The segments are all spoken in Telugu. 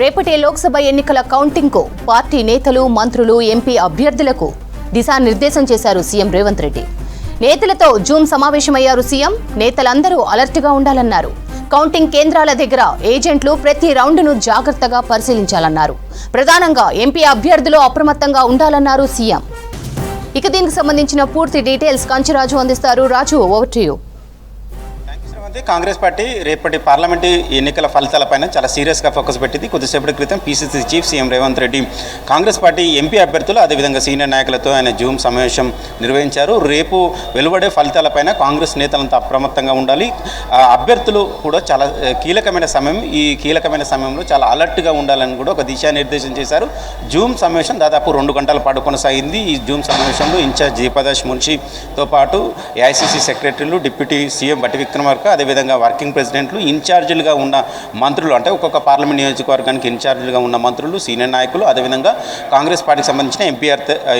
రేపటి లోక్సభ ఎన్నికల కౌంటింగ్కు పార్టీ నేతలు, మంత్రులు, ఎంపీ అభ్యర్థులకు దిశానిర్దేశం చేశారు సీఎం రేవంత్ రెడ్డి. నేతలతో జూమ్ సమావేశమయ్యారు సీఎం. నేతలందరూ అలర్ట్గా ఉండాలన్నారు. కౌంటింగ్ కేంద్రాల దగ్గర ఏజెంట్లు ప్రతి రౌండ్ను జాగ్రత్తగా పరిశీలించాలన్నారు. ప్రధానంగా ఎంపీ అభ్యర్థులు అప్రమత్తంగా ఉండాలన్నారు సీఎం. ఇక దీనికి సంబంధించిన పూర్తి డీటెయిల్స్ కంచిరాజు అందిస్తారు. Raju, over to you. Congress party రేపటి పార్లమెంటు ఎన్నికల ఫలితాలపైన చాలా సీరియస్గా ఫోకస్ పెట్టింది. కొద్దిసేపటి క్రితం PCC chief CM Revanth Reddy Congress party MP అభ్యర్థులు అదేవిధంగా సీనియర్ నాయకులతో ఆయన జూమ్ సమావేశం నిర్వహించారు. రేపు వెలువడే ఫలితాలపైన కాంగ్రెస్ నేతలంతా అప్రమత్తంగా ఉండాలి. అభ్యర్థులు కూడా చాలా కీలకమైన సమయం. ఈ కీలకమైన సమయంలో చాలా అలర్ట్గా ఉండాలని కూడా ఒక దిశానిర్దేశం చేశారు. జూమ్ సమావేశం దాదాపు 2 గంటల పాటు కొనసాగింది. ఈ జూమ్ సమావేశంలో ఇన్ఛార్జ్ జయప్రకాష్ మున్షితో పాటు ఏఐసీసీ సెక్రటరీలు, డిప్యూటీ సీఎం బట్టి విక్రమార్క, అదేవిధంగా వర్కింగ్ ప్రెసిడెంట్లు, ఇన్ఛార్జీలుగా ఉన్న మంత్రులు, అంటే ఒక్కొక్క పార్లమెంట్ నియోజకవర్గానికి ఇన్ఛార్జీలుగా ఉన్న మంత్రులు, సీనియర్ నాయకులు, అదేవిధంగా కాంగ్రెస్ పార్టీకి సంబంధించిన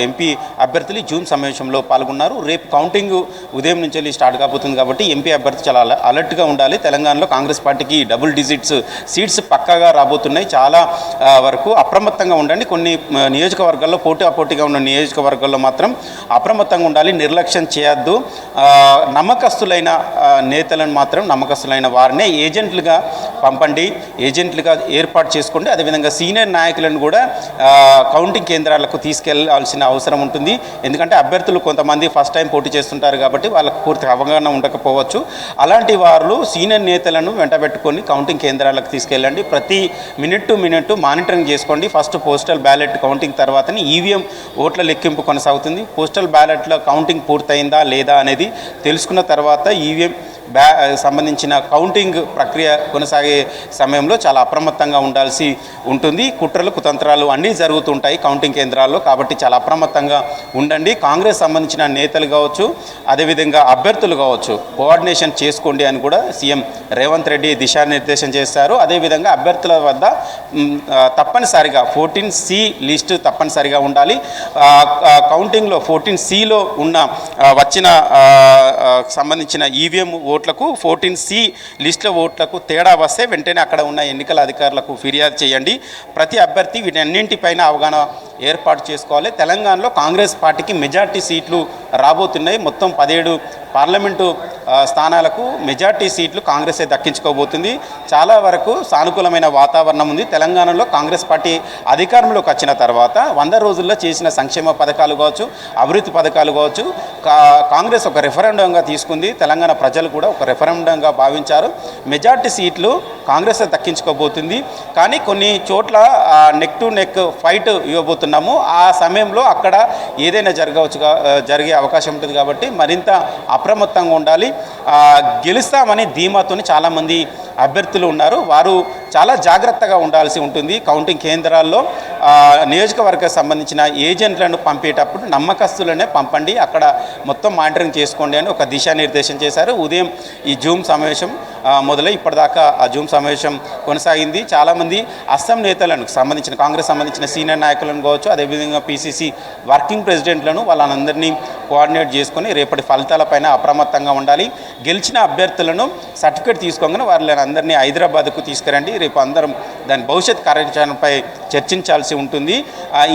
ఎంపీ అభ్యర్థులు జూమ్ సమావేశంలో పాల్గొన్నారు. రేపు కౌంటింగ్ ఉదయం నుంచి వెళ్ళి స్టార్ట్ కాబోతుంది కాబట్టి ఎంపీ అభ్యర్థి చాలా అలర్ట్గా ఉండాలి. తెలంగాణలో కాంగ్రెస్ పార్టీకి డబుల్ డిజిట్స్ సీట్స్ పక్కాగా రాబోతున్నాయి. చాలా వరకు అప్రమత్తంగా ఉండండి. కొన్ని నియోజకవర్గాల్లో పోటాపోటీగా ఉన్న నియోజకవర్గాల్లో మాత్రం అప్రమత్తంగా ఉండాలి. నిర్లక్ష్యం చేయొద్దు. నమ్మకస్తులైన నేతలను మాత్రం నమ్మకస్తులైన వారినే ఏజెంట్లుగా పంపండి, ఏజెంట్లుగా ఏర్పాటు చేసుకోండి. అదేవిధంగా సీనియర్ నాయకులను కూడా కౌంటింగ్ కేంద్రాలకు తీసుకెళ్లాల్సిన అవసరం ఉంటుంది. ఎందుకంటే అభ్యర్థులు కొంతమంది ఫస్ట్ టైం పోటీ చేస్తుంటారు కాబట్టి వాళ్ళకు పూర్తి అవగాహన ఉండకపోవచ్చు. అలాంటి వారు సీనియర్ నేతలను వెంటబెట్టుకొని కౌంటింగ్ కేంద్రాలకు తీసుకెళ్ళండి. ప్రతి మినిట్ టు మినిట్ మానిటరింగ్ చేసుకోండి. ఫస్ట్ పోస్టల్ బ్యాలెట్ కౌంటింగ్ తర్వాతనే ఈవీఎం ఓట్ల లెక్కింపు కొనసాగుతుంది. పోస్టల్ బ్యాలెట్ల కౌంటింగ్ పూర్తయిందా లేదా అనేది తెలుసుకున్న తర్వాత ఈవీఎం సంబంధించిన కౌంటింగ్ ప్రక్రియ కొనసాగే సమయంలో చాలా అప్రమత్తంగా ఉండాల్సి ఉంటుంది. కుట్రలు, కుతంత్రాలు అన్నీ జరుగుతుంటాయి కౌంటింగ్ కేంద్రాల్లో. కాబట్టి చాలా అప్రమత్తంగా ఉండండి. కాంగ్రెస్ సంబంధించిన నేతలు కావచ్చు, అదేవిధంగా అభ్యర్థులు కావచ్చు, కోఆర్డినేషన్ చేసుకోండి అని కూడా సీఎం రేవంత్ రెడ్డి దిశానిర్దేశం చేశారు. అదేవిధంగా అభ్యర్థుల వద్ద తప్పనిసరిగా 14C లిస్టు తప్పనిసరిగా ఉండాలి. కౌంటింగ్లో 14Cలో ఉన్న వచ్చిన సంబంధించిన ఈవీఎం ఓట్లకు 14C లిస్టుల ఓట్లకు తేడా వస్తే వెంటనే అక్కడ ఉన్న ఎన్నికల అధికారులకు ఫిర్యాదు చేయండి. ప్రతి అభ్యర్థి వీటన్నింటిపైన అవగాహన ఏర్పాటు చేసుకోవాలి. తెలంగాణలో కాంగ్రెస్ పార్టీకి మెజార్టీ సీట్లు రాబోతున్నాయి. మొత్తం 17 పార్లమెంటు స్థానాలకు మెజార్టీ సీట్లు కాంగ్రెసే దక్కించుకోబోతుంది. చాలా వరకు సానుకూలమైన వాతావరణం ఉంది. తెలంగాణలో కాంగ్రెస్ పార్టీ అధికారంలోకి వచ్చిన తర్వాత 100 రోజుల్లో చేసిన సంక్షేమ పథకాలు కావచ్చు, అభివృద్ధి పథకాలు కావచ్చు, కాంగ్రెస్ ఒక రెఫరెండంగా తీసుకుంది. తెలంగాణ ప్రజలు కూడా ఒక రెఫరెండంగా భావించారు. మెజార్టీ సీట్లు కాంగ్రెస్ దక్కించుకోబోతుంది. కానీ కొన్ని చోట్ల నెక్ టు నెక్ ఫైట్ ఇవ్వబోతున్నాము. ఆ సమయంలో అక్కడ ఏదైనా జరిగే అవకాశం ఉంటుంది. కాబట్టి మరింత అప్రమత్తంగా ఉండాలి. గెలుస్తామని ధీమాతోని చాలామంది అభ్యర్థులు ఉన్నారు. వారు చాలా జాగ్రత్తగా ఉండాల్సి ఉంటుంది. కౌంటింగ్ కేంద్రాల్లో నియోజకవర్గానికి సంబంధించిన ఏజెంట్లను పంపేటప్పుడు నమ్మకస్తులనే పంపండి, అక్కడ మొత్తం మానిటరింగ్ చేసుకోండి అని ఒక దిశానిర్దేశం చేశారు. ఉదయం ఈ జూమ్ సమావేశం మొదలై ఇప్పటిదాకా ఆ జూమ్ సమావేశం కొనసాగింది. చాలామంది అస్సాం నేతలను సంబంధించిన కాంగ్రెస్ సంబంధించిన సీనియర్ నాయకులను కావచ్చు, అదేవిధంగా పీసీసీ వర్కింగ్ ప్రెసిడెంట్లను వాళ్ళందరినీ కోఆర్డినేట్ చేసుకొని రేపటి ఫలితాలపైన అప్రమత్తంగా ఉండాలి. గెలిచిన అభ్యర్థులను సర్టిఫికేట్ తీసుకోగానే వాళ్ళని అందరినీ హైదరాబాద్కు తీసుకురండి. రేపు అందరం దాని భవిష్యత్ కార్యాచరణపై చర్చించాల్సి ఉంటుంది.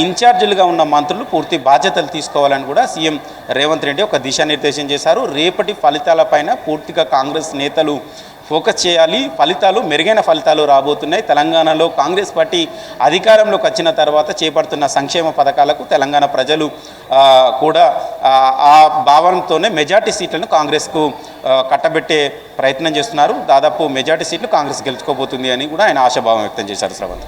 ఇన్ఛార్జీలుగా ఉన్న మంత్రులు పూర్తి బాధ్యతలు తీసుకోవాలని కూడా సీఎం రేవంత్ రెడ్డి ఒక దిశానిర్దేశం చేశారు. రేపటి ఫలితాలపైన పూర్తిగా కాంగ్రెస్ నేతలు ఫోకస్ చేయాలి. మెరుగైన ఫలితాలు రాబోతున్నాయి. తెలంగాణలో కాంగ్రెస్ పార్టీ అధికారంలోకి వచ్చిన తర్వాత చేపడుతున్న సంక్షేమ పథకాలకు తెలంగాణ ప్రజలు కూడా ఆ భావనతోనే మెజార్టీ సీట్లను కాంగ్రెస్కు కట్టబెట్టే ప్రయత్నం చేస్తున్నారు. దాదాపు మెజార్టీ సీట్లు కాంగ్రెస్ గెలుచుకోబోతుంది అని కూడా ఆయన ఆశాభావం వ్యక్తం చేశారు. శ్రవంత్.